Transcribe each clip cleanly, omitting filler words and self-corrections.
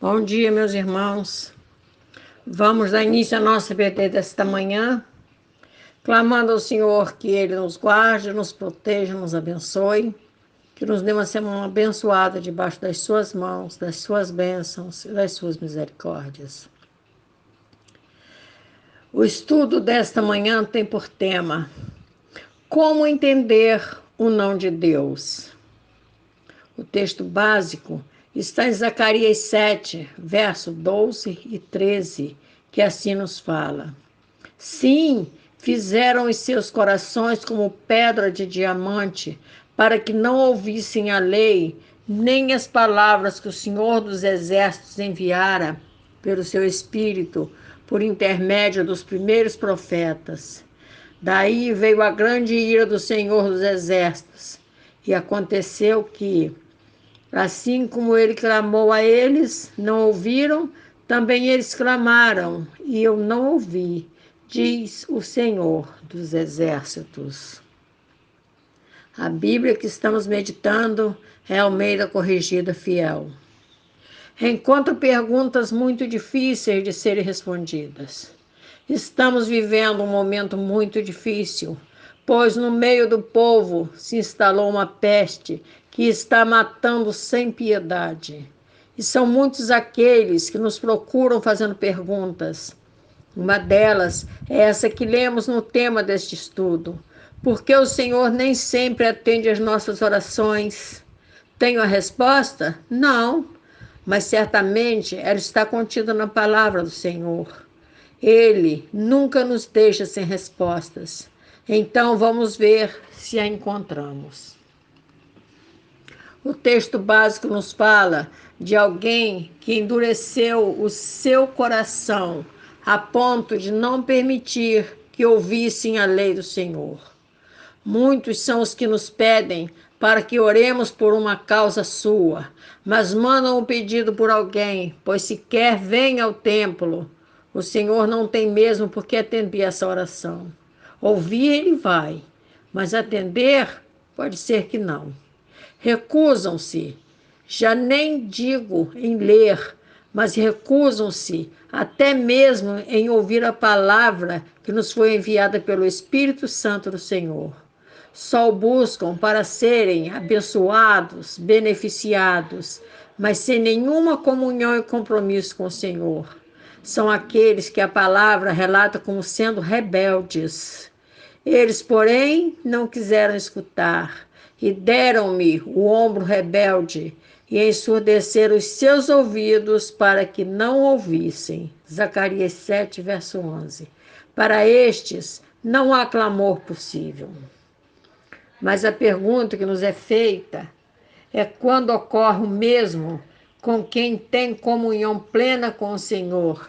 Bom dia, meus irmãos. Vamos dar início à nossa PT desta manhã, clamando ao Senhor que Ele nos guarde, nos proteja, nos abençoe, que nos dê uma semana abençoada debaixo das Suas mãos, das Suas bênçãos e das Suas misericórdias. O estudo desta manhã tem por tema: Como entender o não de Deus? O texto básico está em Zacarias 7, verso 12 e 13, que assim nos fala. Sim, fizeram os seus corações como pedra de diamante, para que não ouvissem a lei, nem as palavras que o Senhor dos Exércitos enviara pelo seu Espírito, por intermédio dos primeiros profetas. Daí veio a grande ira do Senhor dos Exércitos, e aconteceu que, assim como ele clamou a eles, não ouviram, também eles clamaram, e eu não ouvi, diz o Senhor dos Exércitos. A Bíblia que estamos meditando é Almeida Corrigida Fiel. Encontro perguntas muito difíceis de serem respondidas. Estamos vivendo um momento muito difícil, pois no meio do povo se instalou uma peste que está matando sem piedade. E são muitos aqueles que nos procuram fazendo perguntas. Uma delas é essa que lemos no tema deste estudo. Por que o Senhor nem sempre atende às nossas orações? Tenho a resposta? Não, mas certamente ela está contida na palavra do Senhor. Ele nunca nos deixa sem respostas. Então vamos ver se a encontramos. O texto básico nos fala de alguém que endureceu o seu coração a ponto de não permitir que ouvissem a lei do Senhor. Muitos são os que nos pedem para que oremos por uma causa sua, mas mandam um pedido por alguém, pois sequer vem ao templo. O Senhor não tem mesmo por que atender essa oração. Ouvir ele vai, mas atender pode ser que não. Recusam-se, já nem digo em ler, mas recusam-se até mesmo em ouvir a palavra que nos foi enviada pelo Espírito Santo do Senhor. Só o buscam para serem abençoados, beneficiados, mas sem nenhuma comunhão e compromisso com o Senhor. São aqueles que a palavra relata como sendo rebeldes. Eles, porém, não quiseram escutar e deram-me o ombro rebelde e ensurdeceram os seus ouvidos para que não ouvissem. Zacarias 7, verso 11. Para estes, não há clamor possível. Mas a pergunta que nos é feita é quando ocorre o mesmo com quem tem comunhão plena com o Senhor.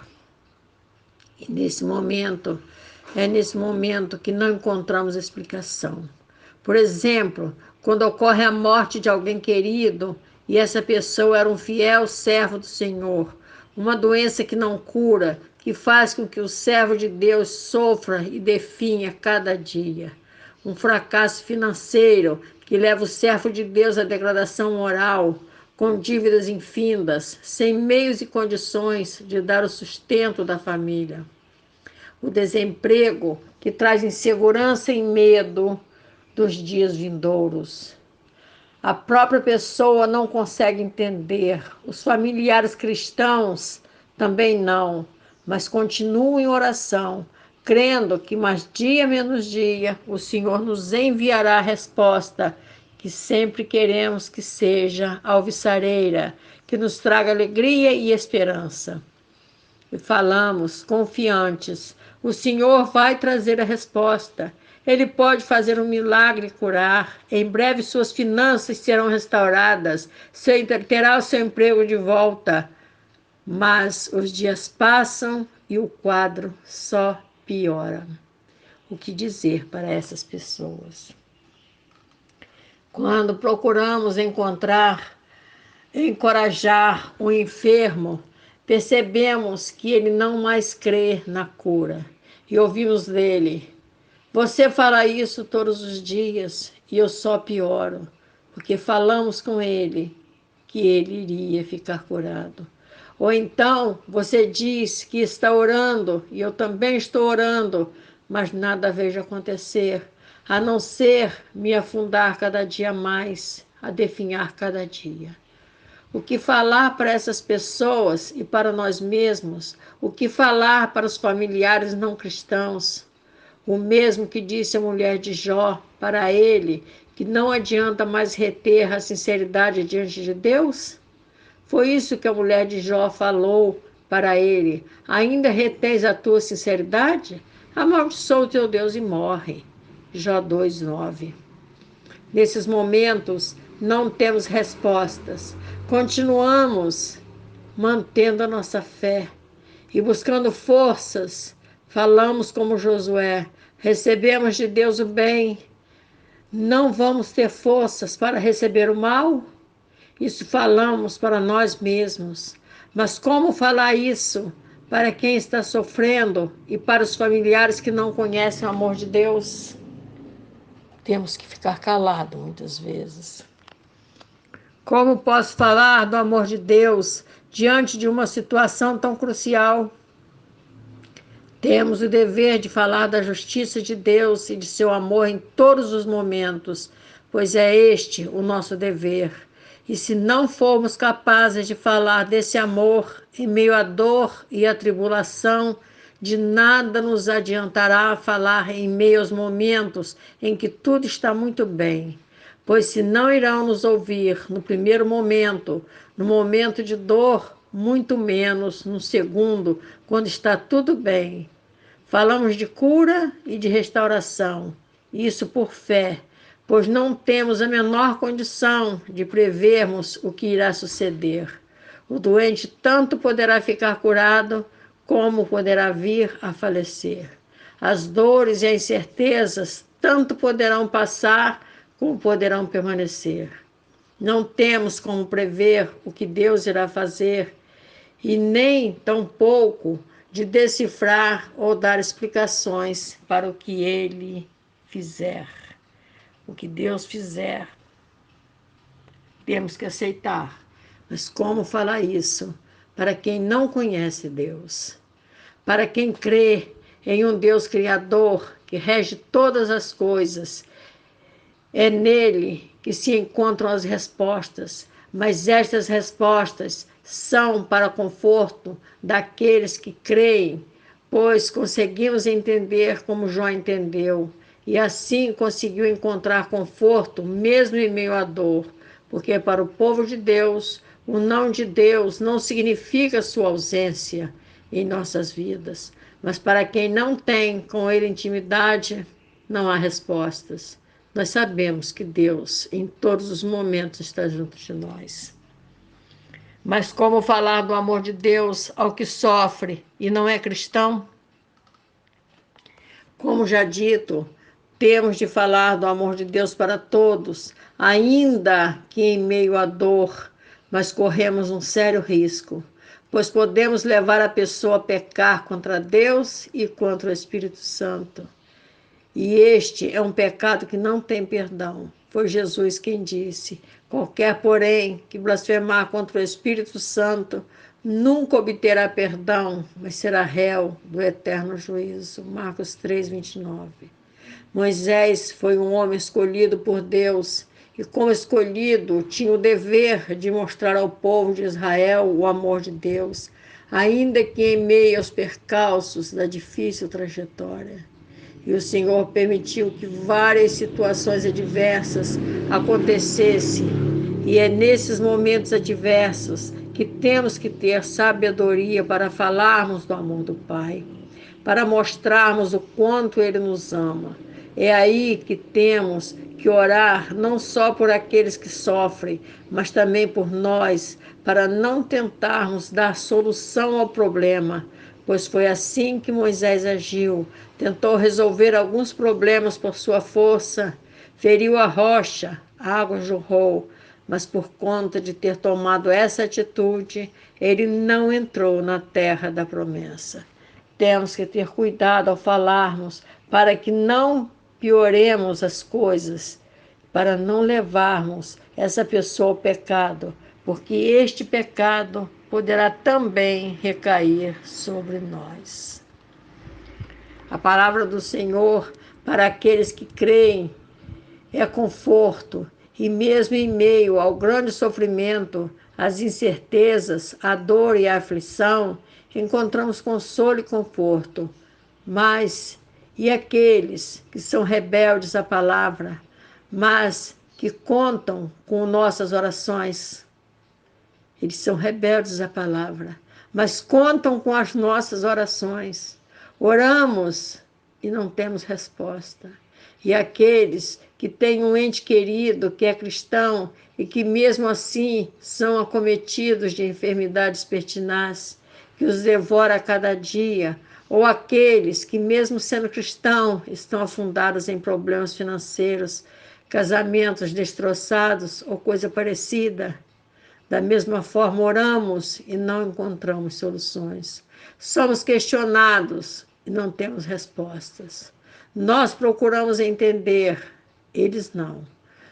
E é nesse momento que não encontramos explicação. Por exemplo, quando ocorre a morte de alguém querido e essa pessoa era um fiel servo do Senhor, uma doença que não cura, que faz com que o servo de Deus sofra e definha cada dia. Um fracasso financeiro que leva o servo de Deus à degradação moral, com dívidas infindas, sem meios e condições de dar o sustento da família. O desemprego que traz insegurança e medo dos dias vindouros. A própria pessoa não consegue entender, os familiares cristãos também não, mas continuam em oração, crendo que mais dia menos dia o Senhor nos enviará a resposta que sempre queremos que seja alvissareira, que nos traga alegria e esperança. E falamos confiantes, o Senhor vai trazer a resposta. Ele pode fazer um milagre e curar. Em breve suas finanças serão restauradas. Terá o seu emprego de volta. Mas os dias passam e o quadro só piora. O que dizer para essas pessoas? Quando procuramos encorajar o enfermo, percebemos que ele não mais crê na cura. E ouvimos dele: você fala isso todos os dias e eu só pioro, porque falamos com ele que ele iria ficar curado. Ou então você diz que está orando, e eu também estou orando, mas nada vejo acontecer, a não ser me afundar cada dia mais, a definhar cada dia. O que falar para essas pessoas e para nós mesmos? O que falar para os familiares não cristãos? O mesmo que disse a mulher de Jó para ele, que não adianta mais reter a sinceridade diante de Deus? Foi isso que a mulher de Jó falou para ele. Ainda retens a tua sinceridade? Amaldiçoa o teu Deus e morre. Jó 2:9. Nesses momentos, não temos respostas. Continuamos mantendo a nossa fé e buscando forças. Falamos como Josué: recebemos de Deus o bem, não vamos ter forças para receber o mal? Isso falamos para nós mesmos. Mas como falar isso para quem está sofrendo e para os familiares que não conhecem o amor de Deus? Temos que ficar calados muitas vezes. Como posso falar do amor de Deus diante de uma situação tão crucial? Temos o dever de falar da justiça de Deus e de seu amor em todos os momentos, pois é este o nosso dever. E se não formos capazes de falar desse amor em meio à dor e à tribulação, de nada nos adiantará falar em meio aos momentos em que tudo está muito bem. Pois se não irão nos ouvir no primeiro momento, no momento de dor, muito menos no segundo, quando está tudo bem. Falamos de cura e de restauração, isso por fé, pois não temos a menor condição de prevermos o que irá suceder. O doente tanto poderá ficar curado, como poderá vir a falecer. As dores e as incertezas tanto poderão passar, como poderão permanecer. Não temos como prever o que Deus irá fazer, e nem tampouco de decifrar ou dar explicações para o que Ele fizer. O que Deus fizer, temos que aceitar. Mas como falar isso para quem não conhece Deus? Para quem crê em um Deus criador que rege todas as coisas, é nele que se encontram as respostas, mas estas respostas são para conforto daqueles que creem, pois conseguimos entender como Jó entendeu, e assim conseguiu encontrar conforto mesmo em meio à dor, porque para o povo de Deus, o não de Deus não significa sua ausência em nossas vidas, mas para quem não tem com ele intimidade, não há respostas. Nós sabemos que Deus, em todos os momentos, está junto de nós. Mas como falar do amor de Deus ao que sofre e não é cristão? Como já dito, temos de falar do amor de Deus para todos, ainda que em meio à dor, mas corremos um sério risco, pois podemos levar a pessoa a pecar contra Deus e contra o Espírito Santo. E este é um pecado que não tem perdão. Foi Jesus quem disse: qualquer, porém, que blasfemar contra o Espírito Santo, nunca obterá perdão, mas será réu do eterno juízo. Marcos 3:29. Moisés foi um homem escolhido por Deus, e como escolhido, tinha o dever de mostrar ao povo de Israel o amor de Deus, ainda que em meio aos percalços da difícil trajetória. E o Senhor permitiu que várias situações adversas acontecessem. E é nesses momentos adversos que temos que ter sabedoria para falarmos do amor do Pai, para mostrarmos o quanto Ele nos ama. É aí que temos que orar não só por aqueles que sofrem, mas também por nós, para não tentarmos dar solução ao problema, pois foi assim que Moisés agiu. Tentou resolver alguns problemas por sua força, feriu a rocha, a água jorrou, mas por conta de ter tomado essa atitude, ele não entrou na terra da promessa. Temos que ter cuidado ao falarmos, para que não pioremos as coisas, para não levarmos essa pessoa ao pecado, porque este pecado poderá também recair sobre nós. A palavra do Senhor para aqueles que creem é conforto, e mesmo em meio ao grande sofrimento, às incertezas, à dor e à aflição, encontramos consolo e conforto. Mas e aqueles que são rebeldes à palavra, mas que contam com nossas orações? Eles são rebeldes à palavra, mas contam com as nossas orações. Oramos e não temos resposta. E aqueles que têm um ente querido que é cristão e que mesmo assim são acometidos de enfermidades pertinazes, que os devora a cada dia, ou aqueles que mesmo sendo cristãos estão afundados em problemas financeiros, casamentos destroçados ou coisa parecida. Da mesma forma, oramos e não encontramos soluções. Somos questionados e não temos respostas. Nós procuramos entender, eles não.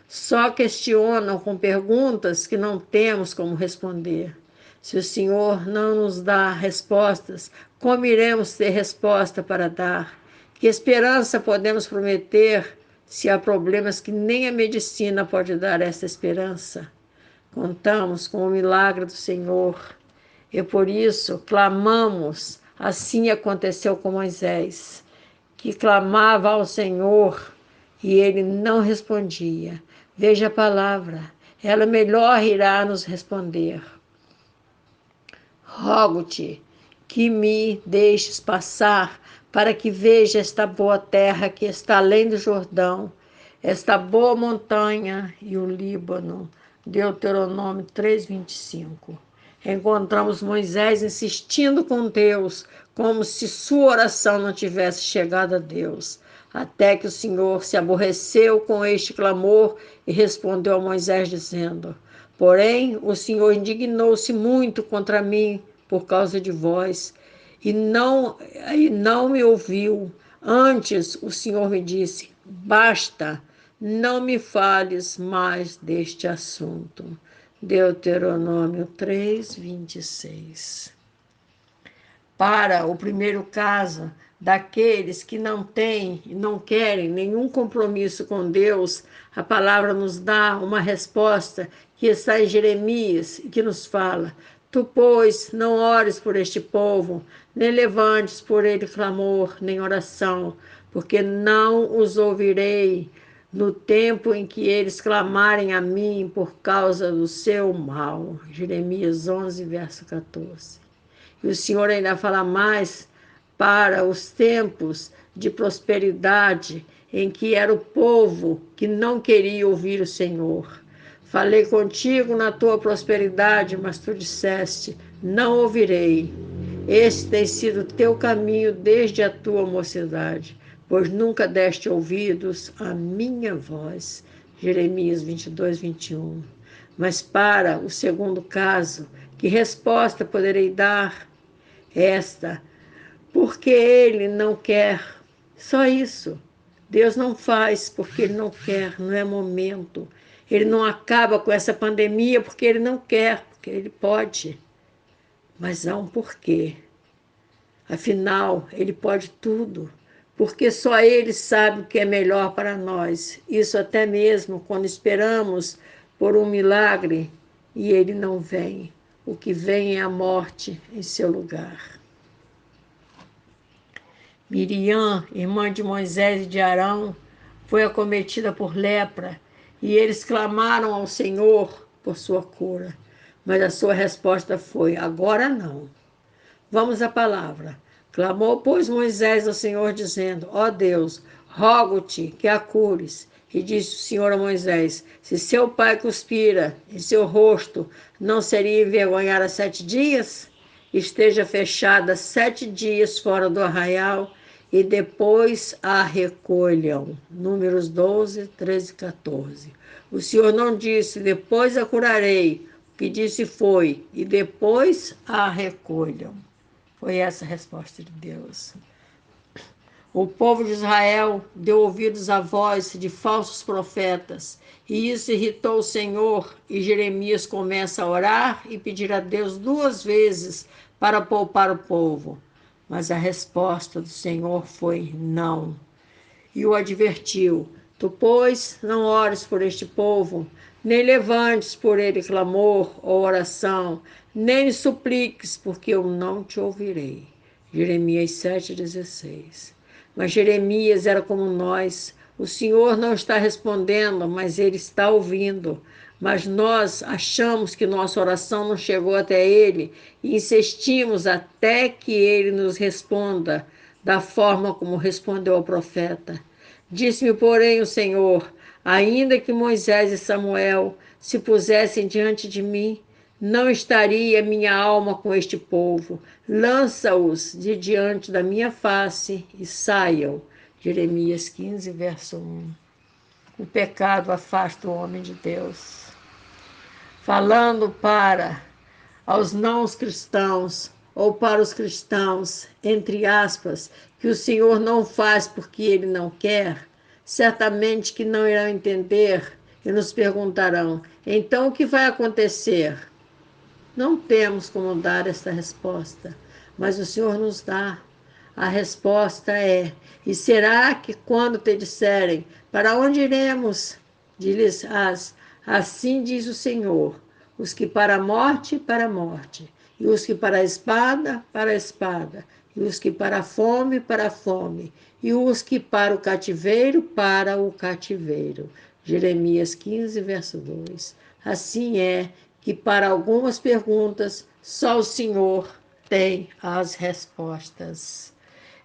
Só questionam com perguntas que não temos como responder. Se o Senhor não nos dá respostas, como iremos ter resposta para dar? Que esperança podemos prometer se há problemas que nem a medicina pode dar essa esperança? Contamos com o milagre do Senhor e por isso clamamos. Assim aconteceu com Moisés, que clamava ao Senhor e ele não respondia. Veja a palavra, ela melhor irá nos responder. Rogo-te que me deixes passar para que veja esta boa terra que está além do Jordão, esta boa montanha e o Líbano. Deuteronômio 3:25. Encontramos Moisés insistindo com Deus, como se sua oração não tivesse chegado a Deus, até que o Senhor se aborreceu com este clamor e respondeu a Moisés dizendo: porém, o Senhor indignou-se muito contra mim por causa de vós, e não me ouviu. Antes, o Senhor me disse: basta, não me fales mais deste assunto. Deuteronômio 3:26. Para o primeiro caso, daqueles que não têm e não querem nenhum compromisso com Deus, a palavra nos dá uma resposta que está em Jeremias e que nos fala: tu, pois, não ores por este povo, nem levantes por ele clamor, nem oração, porque não os ouvirei no tempo em que eles clamarem a mim por causa do seu mal. Jeremias 11, verso 14. E o Senhor ainda fala mais para os tempos de prosperidade em que era o povo que não queria ouvir o Senhor. Falei contigo na tua prosperidade, mas tu disseste: não ouvirei. Este tem sido teu caminho desde a tua mocidade, pois nunca deste ouvidos à minha voz. Jeremias 22:21. Mas para o segundo caso, que resposta poderei dar? Esta, porque ele não quer. Só isso. Deus não faz porque ele não quer, não é momento. Ele não acaba com essa pandemia porque ele não quer, porque ele pode. Mas há um porquê. Afinal, ele pode tudo, porque só ele sabe o que é melhor para nós. Isso até mesmo quando esperamos por um milagre e ele não vem. O que vem é a morte em seu lugar. Miriam, irmã de Moisés e de Arão, foi acometida por lepra e eles clamaram ao Senhor por sua cura. Mas a sua resposta foi: agora não. Vamos à palavra. Clamou, pois, Moisés ao Senhor, dizendo: ó Deus, rogo-te que a cures. E disse o Senhor a Moisés: se seu pai cuspira em seu rosto, não seria envergonhada 7 dias? Esteja fechada 7 dias fora do arraial, e depois a recolham. Números 12, 13 e 14. O Senhor não disse: depois a curarei. O que disse foi: e depois a recolham. Foi essa a resposta de Deus. O povo de Israel deu ouvidos à voz de falsos profetas, e isso irritou o Senhor, e Jeremias começa a orar e pedir a Deus 2 vezes para poupar o povo. Mas a resposta do Senhor foi não. E o advertiu: Tu, pois, não ores por este povo, nem levantes por ele clamor ou oração, nem lhe supliques, porque eu não te ouvirei. Jeremias 7,16. Mas Jeremias era como nós. O Senhor não está respondendo, mas ele está ouvindo. Mas nós achamos que nossa oração não chegou até ele e insistimos até que ele nos responda da forma como respondeu ao profeta. Disse-me, porém, o Senhor: ainda que Moisés e Samuel se pusessem diante de mim, não estaria minha alma com este povo. Lança-os de diante da minha face e saiam. Jeremias 15, verso 1. O pecado afasta o homem de Deus. Falando para aos não cristãos, ou para os cristãos, entre aspas, que o Senhor não faz porque ele não quer, certamente que não irão entender e nos perguntarão: então o que vai acontecer? Não temos como dar esta resposta, mas o Senhor nos dá. A resposta é: e será que quando te disserem, para onde iremos? Diz-lhes, assim diz o Senhor, os que para a morte, e os que para a espada, e os que para a fome, e os que para o cativeiro. Jeremias 15, verso 2. Assim é que para algumas perguntas só o Senhor tem as respostas.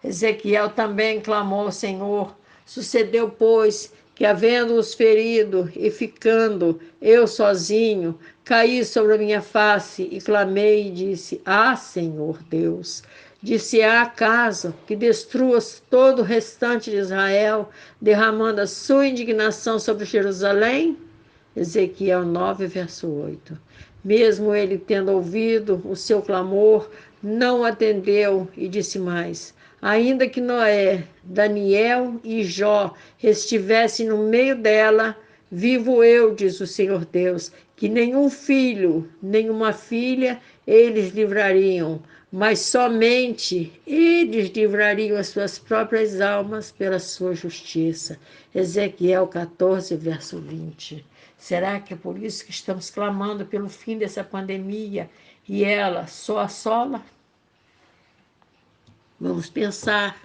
Ezequiel também clamou ao Senhor. Sucedeu, pois, que havendo-os ferido e ficando eu sozinho, caí sobre a minha face e clamei e disse: Senhor Deus, disse-á acaso que destruas todo o restante de Israel, derramando a sua indignação sobre Jerusalém? Ezequiel 9, verso 8. Mesmo ele tendo ouvido o seu clamor, não atendeu e disse mais: ainda que Noé, Daniel e Jó estivessem no meio dela, vivo eu, diz o Senhor Deus, que nenhum filho, nenhuma filha eles livrariam, mas somente eles livrariam as suas próprias almas pela sua justiça. Ezequiel 14, verso 20. Será que é por isso que estamos clamando pelo fim dessa pandemia e ela só assola? Vamos pensar.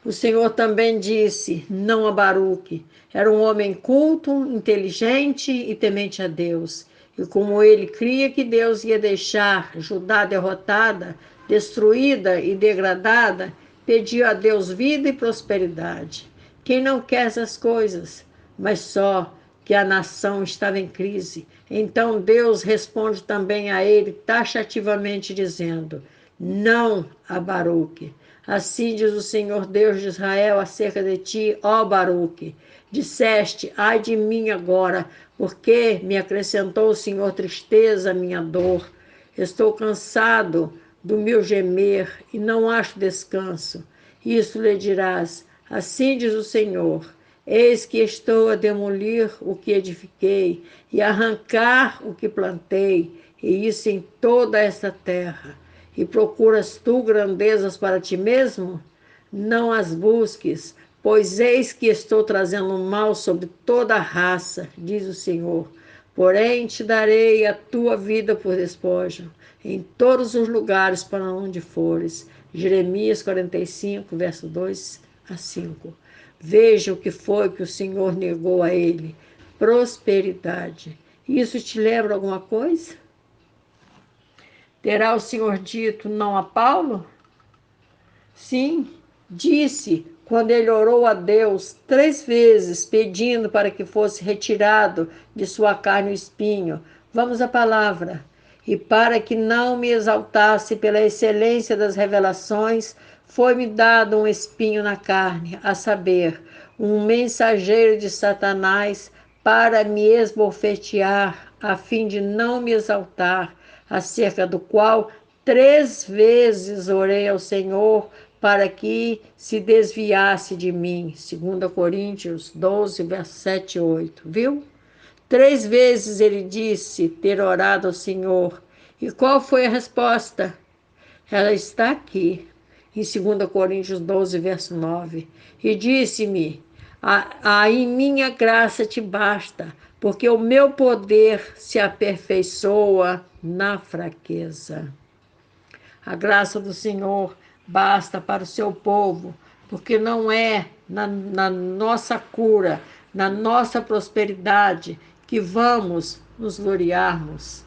O Senhor também disse não a Baruque. Era um homem culto, inteligente e temente a Deus. E como ele cria que Deus ia deixar Judá derrotada, destruída e degradada, pediu a Deus vida e prosperidade. Quem não quer essas coisas, mas só que a nação estava em crise. Então Deus responde também a ele taxativamente dizendo: não a Baruque. Assim diz o Senhor Deus de Israel acerca de ti, ó Baruque. Disseste: ai de mim agora, porque me acrescentou o Senhor tristeza à minha dor. Estou cansado do meu gemer e não acho descanso. Isso lhe dirás: assim diz o Senhor: eis que estou a demolir o que edifiquei e arrancar o que plantei, e isso em toda esta terra. E procuras tu grandezas para ti mesmo? Não as busques, pois eis que estou trazendo mal sobre toda a raça, diz o Senhor. Porém te darei a tua vida por despojo, em todos os lugares para onde fores. Jeremias 45, verso 2 a 5. Veja o que foi que o Senhor negou a ele: prosperidade. Isso te lembra alguma coisa? Terá o Senhor dito não a Paulo? Sim, disse quando ele orou a Deus 3 vezes, pedindo para que fosse retirado de sua carne o espinho. Vamos à palavra. E para que não me exaltasse pela excelência das revelações, foi-me dado um espinho na carne, a saber, um mensageiro de Satanás para me esbofetear, a fim de não me exaltar, acerca do qual 3 vezes orei ao Senhor para que se desviasse de mim. 2 Coríntios 12, verso 7 e 8. Viu? 3 vezes ele disse ter orado ao Senhor. E qual foi a resposta? Ela está aqui, em 2 Coríntios 12, verso 9. E disse-me: Aí minha graça te basta, porque o meu poder se aperfeiçoa na fraqueza. A graça do Senhor basta para o seu povo, porque não é na nossa cura, na nossa prosperidade, que vamos nos gloriarmos.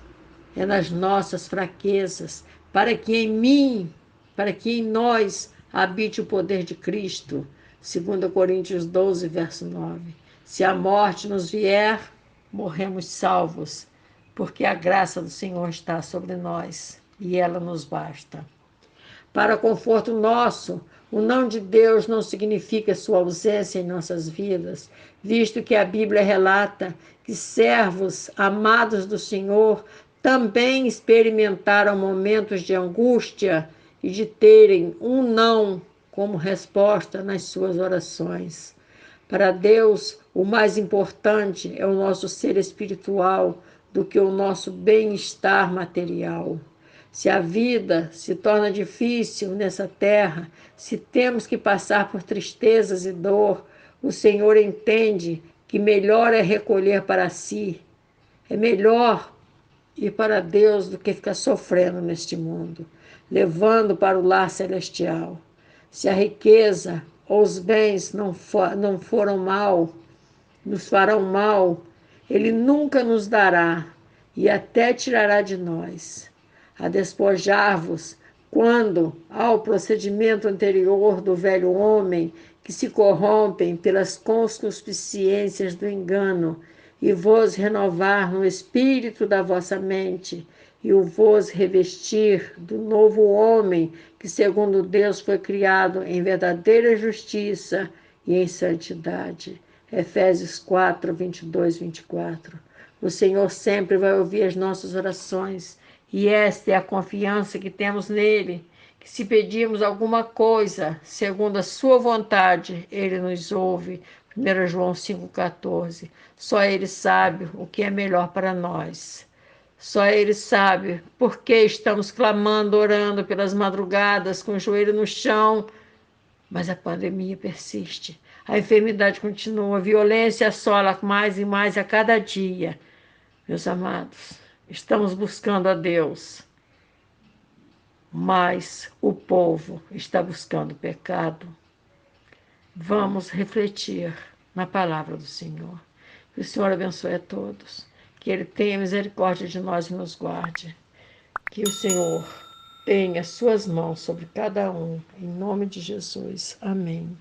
É nas nossas fraquezas, para que em mim, para que em nós habite o poder de Cristo. 2 Coríntios 12, verso 9. Se a morte nos vier, morremos salvos, porque a graça do Senhor está sobre nós e ela nos basta. Para conforto nosso, o não de Deus não significa sua ausência em nossas vidas, visto que a Bíblia relata que servos amados do Senhor também experimentaram momentos de angústia e de terem um não como resposta nas suas orações. Para Deus, o mais importante é o nosso ser espiritual do que o nosso bem-estar material. Se a vida se torna difícil nessa terra, se temos que passar por tristezas e dor, o Senhor entende que melhor é recolher para si. É melhor ir para Deus do que ficar sofrendo neste mundo, levando para o lar celestial. Se a riqueza ou os bens não foram mal, nos farão mal, Ele nunca nos dará e até tirará de nós. A despojar-vos, quando, ao procedimento anterior do velho homem, que se corrompem pelas concupiscências do engano, e vos renovar no espírito da vossa mente, e o vos revestir do novo homem, que segundo Deus foi criado em verdadeira justiça e em santidade. Efésios 4, 22, 24. O Senhor sempre vai ouvir as nossas orações, e esta é a confiança que temos nele, que se pedirmos alguma coisa, segundo a sua vontade, ele nos ouve. 1 João 5,14. Só ele sabe o que é melhor para nós. Só ele sabe por que estamos clamando, orando pelas madrugadas, com o joelho no chão, mas a pandemia persiste. A enfermidade continua, a violência assola mais e mais a cada dia. Meus amados, estamos buscando a Deus, mas o povo está buscando o pecado. Vamos refletir na palavra do Senhor. Que o Senhor abençoe a todos. Que Ele tenha misericórdia de nós e nos guarde. Que o Senhor tenha suas mãos sobre cada um. Em nome de Jesus. Amém.